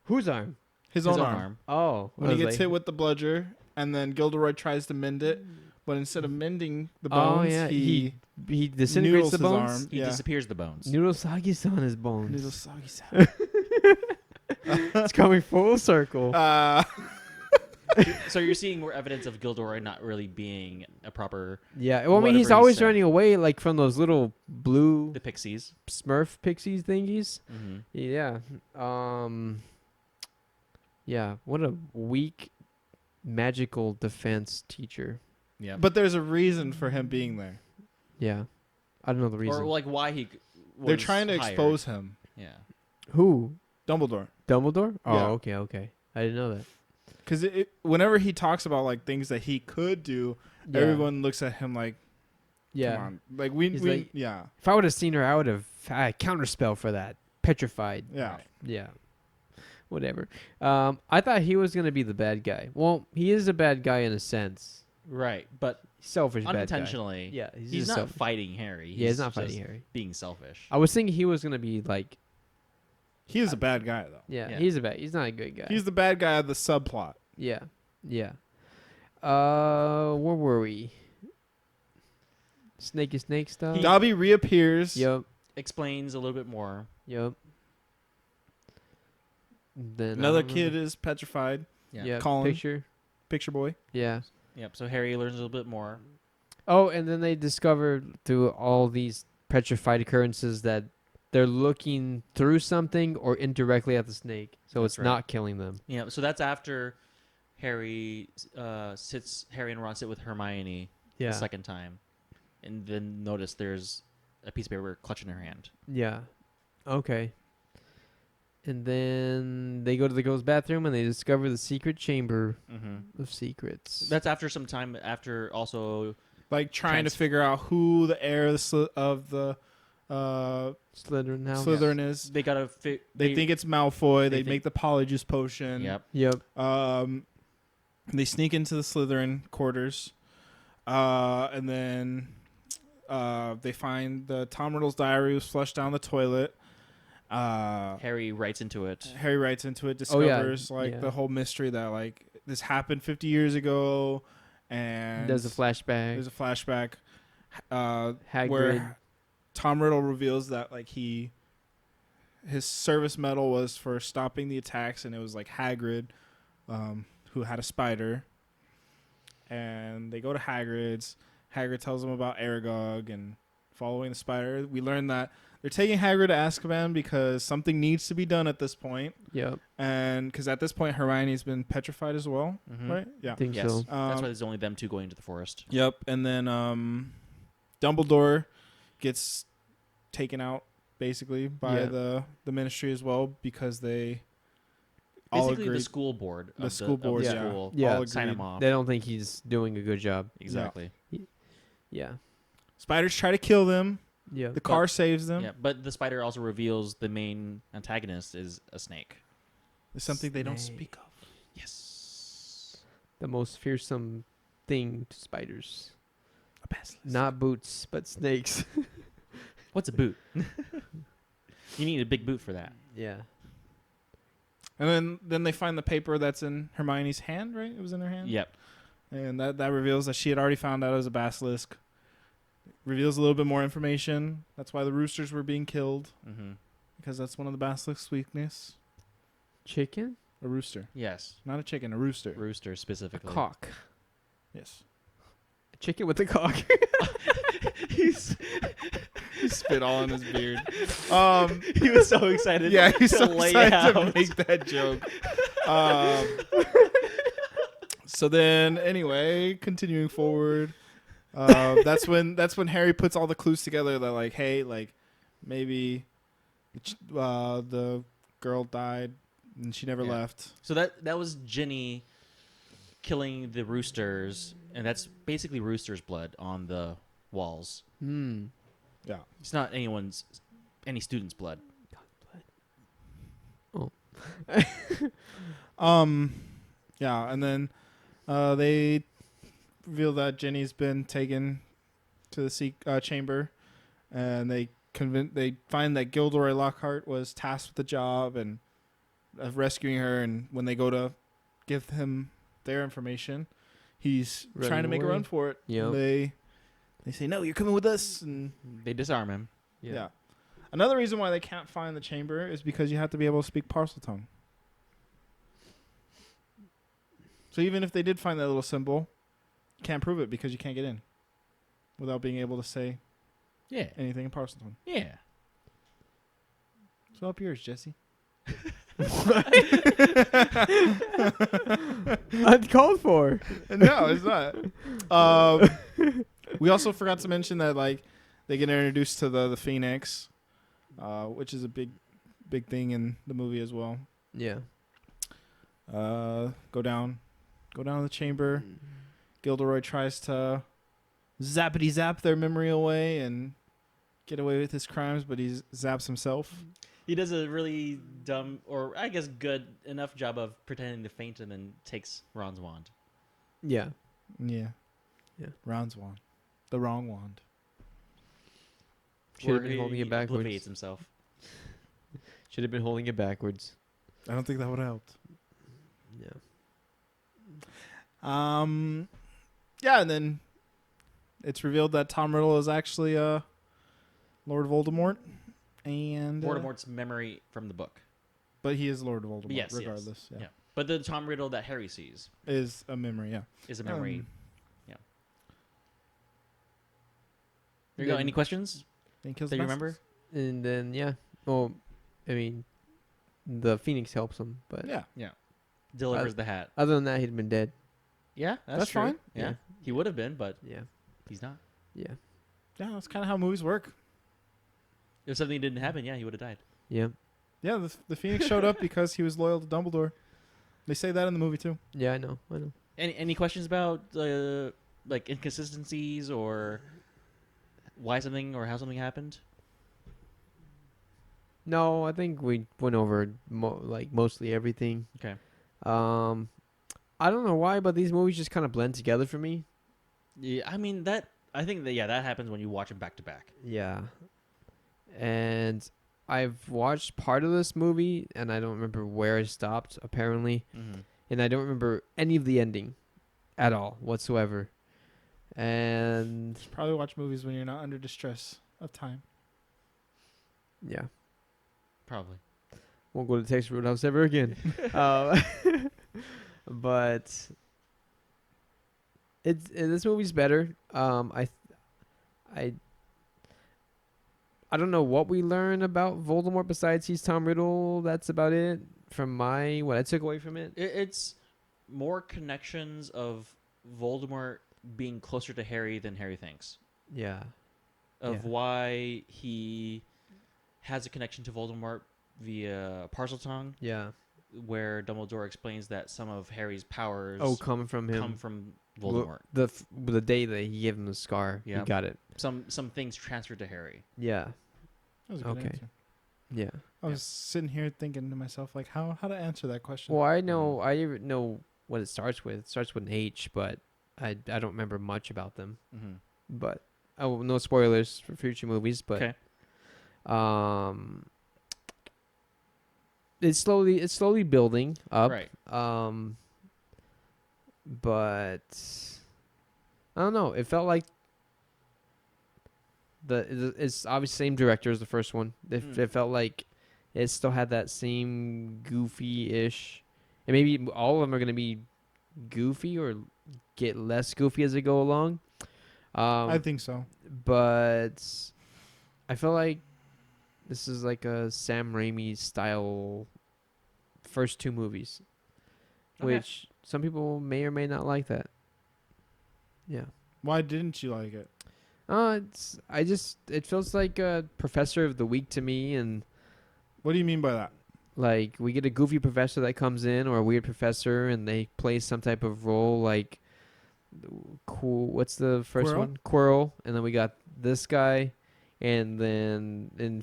Whose arm? His, His own arm. Oh. When he gets hit with the bludger, and then Gilderoy tries to mend it, but instead of mending the Oh, bones, yeah, he he disintegrates noodles the his bones. arm. He Yeah. disappears the bones. Noodle Sagi-san is bones. Noodle soggy sound. It's coming full circle. So you're seeing more evidence of Gilderoy not really being a proper Yeah. Well, I mean, he's whatever he always said. running away, like from those little blue the pixies. Smurf pixies thingies. Mm-hmm. Yeah. Yeah. What a weak magical defense teacher. Yeah. But there's a reason for him being there. Yeah. I don't know the reason. Or like why he. They're was trying to hired. expose him. Yeah. Who? Dumbledore. Dumbledore? Oh, Yeah. okay. I didn't know that. because whenever he talks about like things that he could do, Yeah. everyone looks at him like, Yeah. come on. Like we He's like- yeah. If I would have seen her, I would have had a counterspell for that. Petrified. Yeah. Yeah. Whatever. I thought he was gonna be the bad guy. Well, he is a bad guy in a sense. Right, but Selfish bad guy. unintentionally. Yeah, he's He's just not selfish. fighting Harry. Yeah, he's not just fighting Harry. Being selfish. I was thinking he was gonna be like, He is a bad guy though. yeah, Yeah. he's a bad. He's not a good guy. He's the bad guy of the subplot. yeah, yeah. Where were we? Snakey snake stuff. Dobby reappears. Yep, Explains a little bit more. yep. Then I Another don't kid remember. is petrified. Yeah, Colin. picture. Picture boy. Yeah. Yep. So Harry learns a little bit more. Oh, and then they discover through all these petrified occurrences that they're looking through something or indirectly at the snake, so That's it's right. not killing them. Yeah. So that's after Harry Harry and Ron sit with Hermione Yeah. the second time, and then notice there's a piece of paper clutching her hand. Yeah. Okay. And then they go to the girls' bathroom and they discover the secret chamber Mm-hmm. of secrets. That's after some time. After also. Like trying to Trans- figure out who the heir of the Slytherin house. Slytherin is. They gotta. They think it's Malfoy. They think- make the Polyjuice potion. Yep. Yep. They sneak into the Slytherin quarters, and then they find the Tom Riddle's diary was flushed down the toilet. Harry writes into it. Harry writes into it, Oh, yeah. discovers like Yeah. the whole mystery that like this happened 50 years ago, and There's a flashback. There's a flashback Hagrid. where Tom Riddle reveals that like his service medal was for stopping the attacks, and it was like Hagrid, who had a spider. And they go to Hagrid's. Hagrid tells them about Aragog and following the spider. We learn that they're taking Hagrid to Azkaban because something needs to be done at this point. Yep. And because at this point, Hermione's been petrified as well, Mhm. right? Yeah. I think Yes. so. That's why there's only them two going to the forest. Yep. And then Dumbledore gets taken out basically by Yeah. the ministry as well because they all Basically, agree. the school board. The Of school board, of the yeah. school Yeah. all sign agreed. him off. They don't think he's doing a good job. Exactly. Yeah. Spiders try to kill them. Yeah. The car saves them. Yeah, but the spider also reveals the main antagonist is a snake. It's something they don't Snake. speak of. Yes. The most fearsome thing to spiders. A basilisk. Not boots, but snakes. What's a boot? You need a big boot for that. yeah. And then they find the paper that's in Hermione's hand, right? It was in her hand. Yep. And that reveals that she had already found out it was a basilisk. Reveals a little bit more information. That's why the roosters were being killed, Mm-hmm. because that's one of the basilisk's weakness. Chicken? A rooster, Yes. not a chicken, a rooster. Rooster A specifically. cock. Yes. A chicken with a cock. He's, He spit all in his beard. he was so excited. Yeah, he's to so lay excited to out. make that joke. So then, anyway, continuing forward, that's when Harry puts all the clues together. That like, hey, like maybe the girl died and she never Yeah. left. So that was Ginny killing the roosters, and that's basically rooster's blood on the walls. Hmm. Yeah. It's not any student's blood. Yeah, and then they reveal that Jenny's been taken to the chamber, and they find that Gilderoy Lockhart was tasked with the job and of rescuing her. And when they go to give him their information, he's Running trying to make a away. run for it. Yep. They say, "No, you're coming with us." And They disarm him. yeah. Another reason why they can't find the chamber is because you have to be able to speak parcel tongue. So even if they did find that little symbol, you can't prove it because you can't get in without being able to say Yeah. anything in parcel tongue. Yeah. So up yours, Jesse. Uncalled for. No, it's not. We also forgot to mention that like they get introduced to the Phoenix, which is a big thing in the movie as well. Yeah. Go down to the chamber. Gilderoy tries to zappity zap their memory away and get away with his crimes, but he zaps himself. He does a really dumb, or I guess good enough job of pretending to faint and then takes Ron's wand. Yeah. Yeah. Yeah. Ron's wand. The wrong wand. Should have Or been holding it backwards. obliviates himself. Should have been holding it backwards. I don't think that would have helped. Yeah. Yeah, and then it's revealed that Tom Riddle is actually Lord Voldemort, and Voldemort's memory from the book. but he is Lord Voldemort Yes, yes. regardless. Yeah. Yeah. But the Tom Riddle that Harry sees Is a memory. Yeah. is a memory. Um, There you go. then- Any questions and he kills that you the bastards. remember? And then yeah. Well, I mean, the Phoenix helps him, but Yeah. Delivers the hat. other than that, he'd been dead. Yeah, That's true. fine. Yeah. Yeah. He would have been, but Yeah. he's not. Yeah. Yeah, that's kind of how movies work. If something didn't happen, yeah, he would have died. Yeah. Yeah, the Phoenix showed up because he was loyal to Dumbledore. They say that in the movie too. Yeah. I know. Any questions about like inconsistencies or why something or how something happened? No, I think we went over mostly everything. Okay. I don't know why, but these movies just kind of blend together for me. Yeah, I mean that. I think that that happens when you watch them back to back. Yeah. And I've watched part of this movie, and I don't remember where I stopped, apparently. Mm-hmm. And I don't remember any of the ending at all, whatsoever. And Probably watch movies when you're not under distress of time. yeah, Probably. won't go to Texas Roadhouse ever again. But this movie's better. I don't know what we learn about Voldemort besides he's Tom Riddle. That's about it from what I took away from it. It's more connections of Voldemort being closer to Harry than Harry thinks. Yeah. Of Yeah. why he has a connection to Voldemort via Parseltongue, Yeah. where Dumbledore explains that some of Harry's powers Coming from him. come from Voldemort. The day that he gave him the scar, he Yeah. got it. Some things transferred to Harry. Yeah. That was a good Okay. answer. Yeah. I was sitting here thinking to myself, like, how to answer that question. Well, I even know what it starts with. It starts with an H, but I don't remember much about them. Mm-hmm. But no spoilers for future movies. But Okay. it's slowly building up. Right. But I don't know. It felt like it's obviously same director as the first one. It felt like it still had that same goofy-ish, and maybe all of them are gonna be goofy or get less goofy as they go along. I think so. But I feel like this is like a Sam Raimi style first two movies, Okay. which some people may or may not like that. Yeah. Why didn't you like it? It feels like a Professor of the Week to me, and What do you mean by that? like we get a goofy professor that comes in or a weird professor and they play some type of role like cool. What's the first Quirrell? one? Quirrell, and then we got this guy, and then in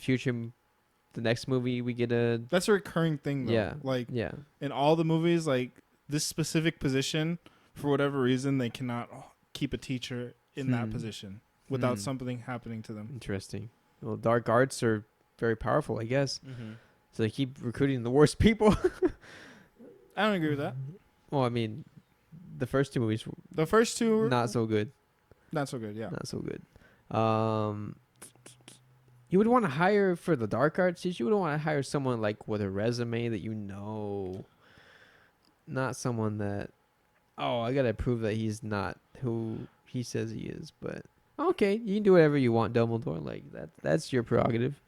the next movie we get a That's a recurring thing, though. Yeah. Like, yeah. in all the movies, like, this specific position, for whatever reason, they cannot keep a teacher in that position without something happening to them. Interesting. Well, dark arts are very powerful, I guess. Mm-hmm. So they keep recruiting the worst people. I don't agree with that. Well, I mean, the first two movies The first two were not so good. not so good, yeah. Not so good. You would want to hire for the dark arts. You would want to hire someone like with a resume that you know, not someone that. Oh, I gotta prove that he's not who he says he is. But okay, you can do whatever you want, Dumbledore. Like that's your prerogative.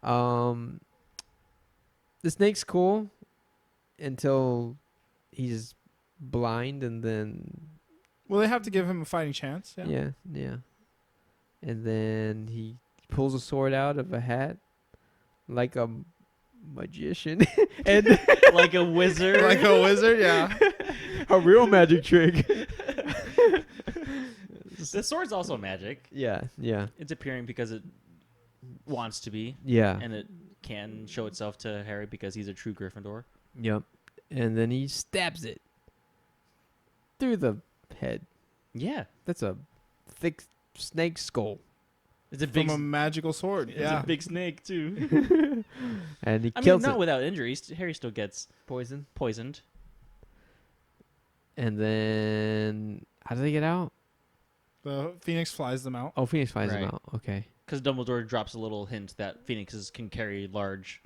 The snake's cool until he's blind, and then Well, they have to give him a fighting chance. Yeah. yeah. And then he pulls a sword out of a hat, like a magician and Like a wizard. Like a wizard, yeah. a real magic trick. The sword's also magic. Yeah, yeah, It's appearing because it wants to be, yeah. and it can show itself to Harry because he's a true Gryffindor. Yep. And then he stabs it through the head. Yeah, That's a thick snake skull. it's a big, From a magical sword. it's Yeah. a big snake too. And he I mean, kills not it. without injuries. Harry still gets Poison. poisoned. And then how do they get out? The Phoenix flies them out. Oh, Phoenix flies them Right. out. Okay. Because Dumbledore drops a little hint that phoenixes can carry large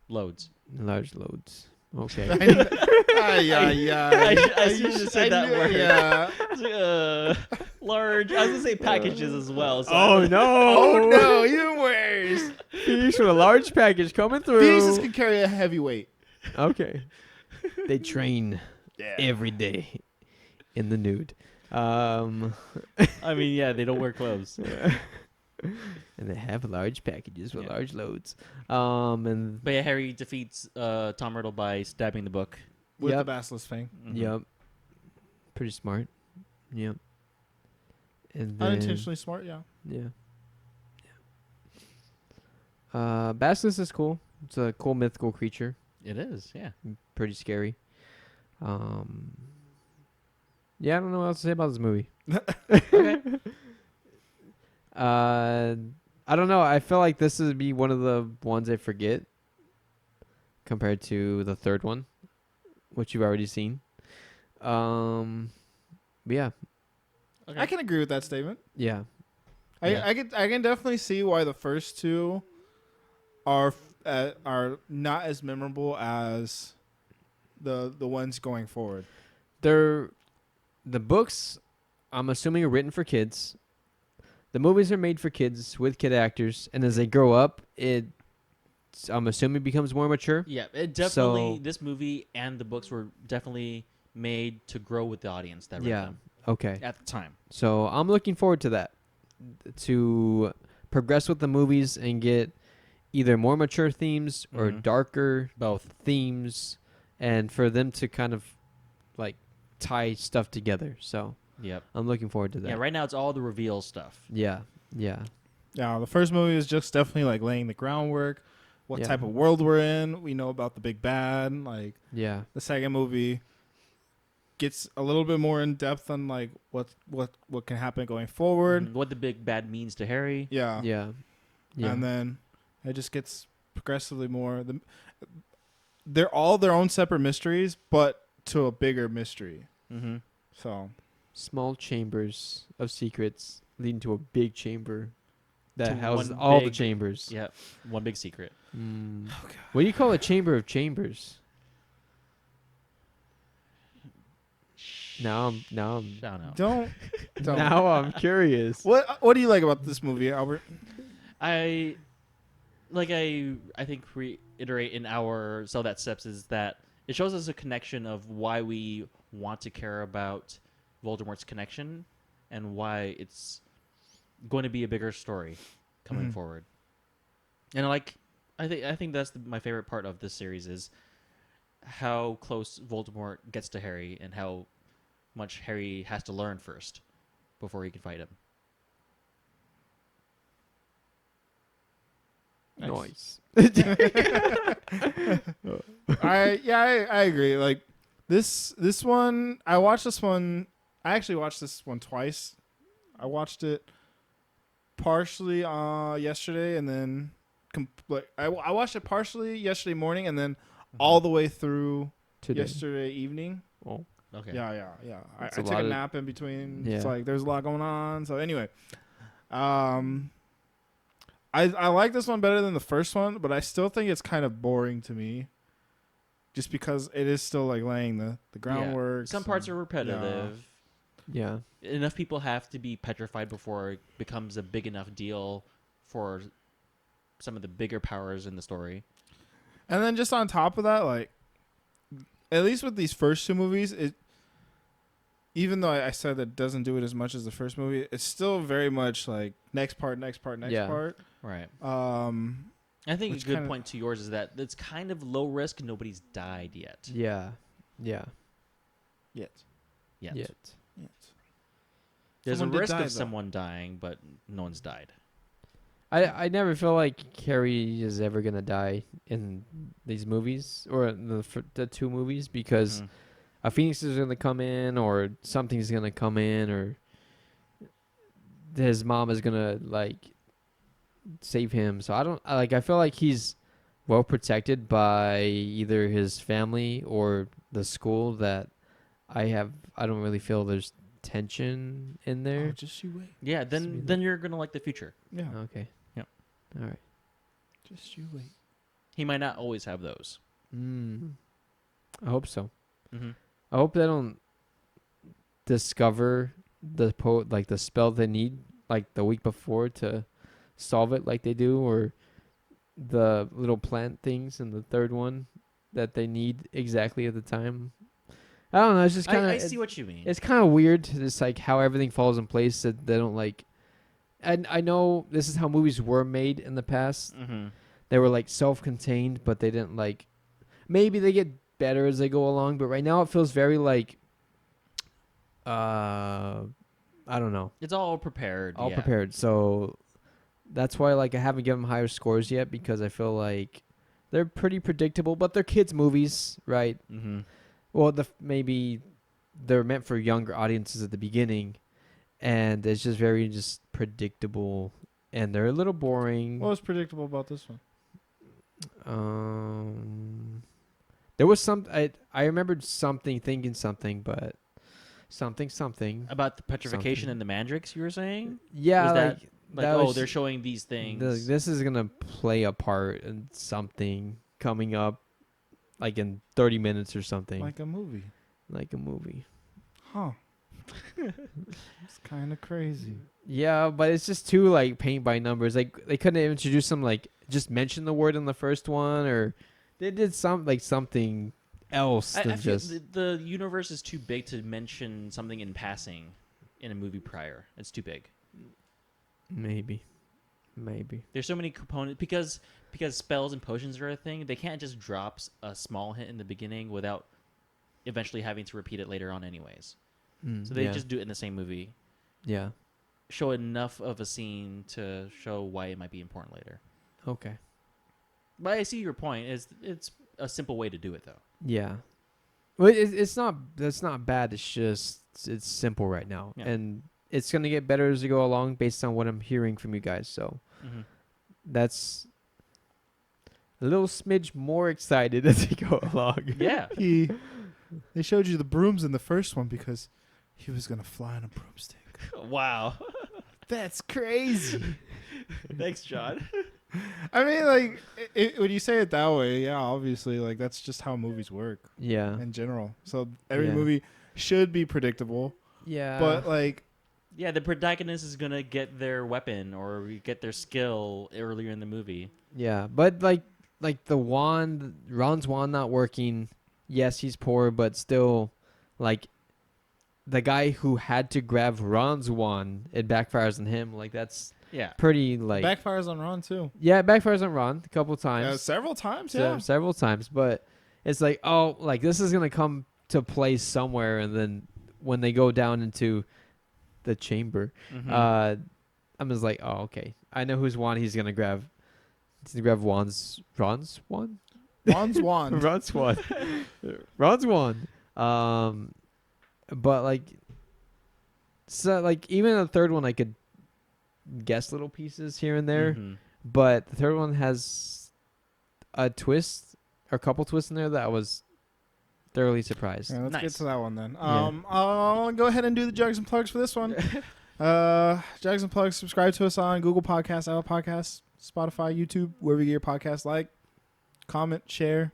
loads. Large loads. Okay. I should have said that word. Yeah. Large. I was gonna say packages as well. So oh no! Oh no, even worse. Phoenix with a large package coming through. Phoenixes can carry a heavy weight. Okay. They train Yeah. every day in the nude. I mean, yeah, they don't wear clothes. And they have large packages with Yeah. large loads. And But yeah, Harry defeats Tom Riddle by stabbing the book. With Yep. the Basilisk Fang. Mhm. yep, pretty smart. Yep. And then, Unintentionally smart, yeah. Yeah. Basilisk is cool. It's a cool mythical creature. It is, yeah. Pretty scary. Yeah, I don't know what else to say about this movie. Okay. I don't know. I feel like this would be one of the ones I forget compared to the third one, which you've already seen. But yeah, Okay. I can agree with that statement. yeah, Yeah. I can definitely see why the first two are not as memorable as the ones going forward. they're the books. I'm assuming are written for kids. The movies are made for kids with kid actors, and as they grow up, I'm assuming becomes more mature. Yeah, it definitely. So- This movie and the books were definitely made to grow with the audience that read Yeah. them Okay. at the time. So I'm looking forward to that. To progress with the movies and get either more mature themes or Mhm. darker Both. themes, and for them to kind of like tie stuff together. So Yep. I'm looking forward to that. Yeah. Right now, it's all the reveal stuff. Yeah. Yeah. Yeah, the first movie is just definitely like laying the groundwork, what Yeah. type of world we're in. We know about the big bad. Like Yeah. the second movie gets a little bit more in depth on like what can happen going forward. Mhm. What the big bad means to Harry. Yeah. Yeah. Yeah. And then it just gets progressively more. They're all their own separate mysteries, but to a bigger mystery. Mm-hmm. So Small chambers of secrets leading to a big chamber that To houses one all the big- chambers. Yep. One big secret. Mm. What do you call a chamber of chambers? Now I'm I don't know. don't. now I'm curious. What do you like about this movie, Albert? I think reiterate in our So That Steps is that it shows us a connection of why we want to care about Voldemort's connection and why it's going to be a bigger story coming Mhm. forward. And I think that's my favorite part of this series is how close Voldemort gets to Harry and how much Harry has to learn first before he can fight him. Nice. I agree. Like this one, I watched this one. I actually watched this one twice. I watched it partially yesterday, and then I watched it partially yesterday morning, and then all the way through Today. yesterday evening. Oh. Okay. Yeah. I That's a took lot a of- nap in between. Yeah. It's like there's a lot going on. So anyway, I like this one better than the first one, but I still think it's kind of boring to me. Just because it is still like laying the groundwork. Some parts are repetitive. Yeah. Enough people have to be petrified before it becomes a big enough deal for some of the bigger powers in the story. And then just on top of that, like at least with these first two movies, even though I said that it doesn't do it as much as the first movie, it's still very much like next part. Yeah. Right. I think Which a good kinda- point to yours is that it's kind of low risk. Nobody's died yet. Yeah. Yeah. Yet. Yet. Yet. There's Someone a did risk die, of though. someone dying, but no one's died. I never feel like Carrie is ever gonna die in these movies or in the two movies because Mhm. a Phoenix is gonna come in or something's gonna come in or his mom is gonna like save him. So I feel like he's well protected by either his family or the school that I don't really feel there's tension in Oh, there. just you wait. Yeah, Just be then you're gonna like the future. Yeah. Okay. Yep. All right. Just you wait. He might not always have those. I hope so. Mm-hmm. I hope they don't discover the spell they need like the week before to solve it like they do, or the little plant things in the third one that they need exactly at the time. I don't know. It's just kind I of see what you mean. it's kind of weird. Just like how everything falls in place that they don't like. And I know this is how movies were made in the past. Mm-hmm. They were like self-contained, but they didn't like. Maybe they get better as they go along, but right now it feels very like. I don't know. It's all prepared. All yeah. prepared. So that's why like I haven't given them higher scores yet because I feel like they're pretty predictable, but they're kids movies, right? Mm-hmm. Well, maybe they're meant for younger audiences at the beginning, and it's just very just predictable, and they're a little boring. What was predictable about this one? There was I remembered thinking something, but something. About the petrification Something. and the mandrakes, you were saying? Yeah, Was that, like Like, that oh, was- they're showing these things. this is gonna play a part in something coming up, like in 30 minutes or something, Like a movie. like a movie. Huh. It's kind of crazy. Yeah, but it's just too like paint by numbers. Like they couldn't introduce some like just mention the word in the first one, or they did something else I than feel just. the universe is too big to mention something in passing in a movie prior. It's too big. Maybe. There's so many components because spells and potions are a thing. They can't just drop a small hint in the beginning without eventually having to repeat it later on, anyways. So they yeah. just do it in the same movie. Yeah. Show enough of a scene to show why it might be important later. Okay. But I see your point. It's a simple way to do it, though. Yeah. Well, it's not. That's not bad. It's just it's simple right now, Yeah. and it's gonna get better as we go along, based on what I'm hearing from you guys. So Mm-hmm. that's a little smidge more excited as we go along. Yeah. They showed you the brooms in the first one because he was gonna fly on a broomstick. Wow. That's crazy. Thanks, John. I mean, like, when you say it that way, yeah, obviously, like, that's just how movies work Yeah. in general. So every Yeah. movie should be predictable, Yeah. but, like, Yeah, the protagonist is gonna get their weapon or get their skill earlier in the movie. yeah, but like the wand, Ron's wand not working. Yes, he's poor, but still, like, the guy who had to grab Ron's wand, it backfires on him. Like that's Yeah. pretty like. backfires on Ron, too. Yeah, it backfires on Ron a couple times. Several times, Several times, but it's like, oh, like this is gonna come to play somewhere, and then when they go down into the chamber, Mhm. I'm just like, oh, okay, I know whose wand he's gonna grab. He's gonna grab Ron's wand. Ron's wand. Ron's wand. Ron's wand. But like, so like even the third one, I could guess little pieces here and there. Mhm. But the third one has a twist, or a couple twists in there that I was thoroughly surprised. Yeah, let's get Nice. to that one then. Yeah. I'll go ahead and do the jugs and plugs for this one. Jugs and plugs. Subscribe to us on Google Podcasts, Apple Podcasts, Spotify, YouTube, wherever you get your podcasts. Like, comment, share.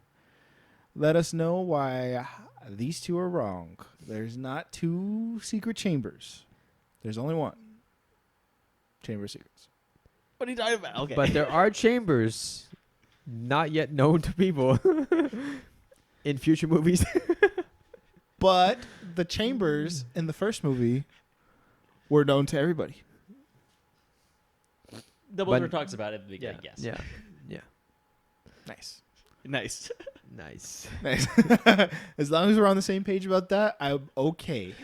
Let us know why these two are wrong. There's not 2 secret chambers. There's only one. Chamber of Secrets. What are you talking about? Okay. But there are chambers not yet known to people in future movies. But the chambers in the first movie were known to everybody. Dumbledore but- talks about it at the beginning. Yes. Yeah. Yeah. Nice. Nice. Nice. Nice. As long as we're on the same page about that, I'm okay.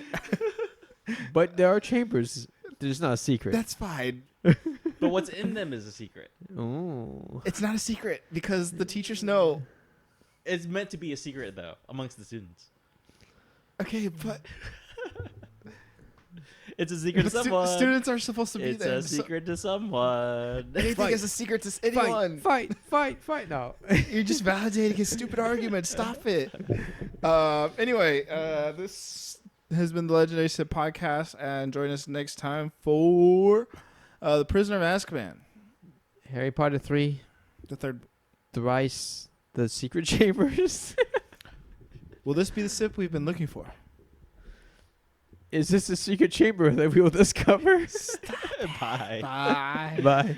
But there are chambers. There's not a secret. That's fine. But what's in them is a secret. Oh. It's not a secret because the teachers know. It's meant to be a secret though amongst the students. Okay, but It's a secret to someone. students are supposed to be It's there. a secret to someone. Anything Fight. is a secret to anyone. Fight. No. You're just validating his stupid argument. Stop it. Anyway, this has been the Legendary Sip podcast, and join us next time for The Prisoner of Azkaban, Harry Potter 3, the third. Thrice, The Secret Chambers. Will this be the sip we've been looking for? Is this a secret chamber that we will discover? Bye. Bye. Bye.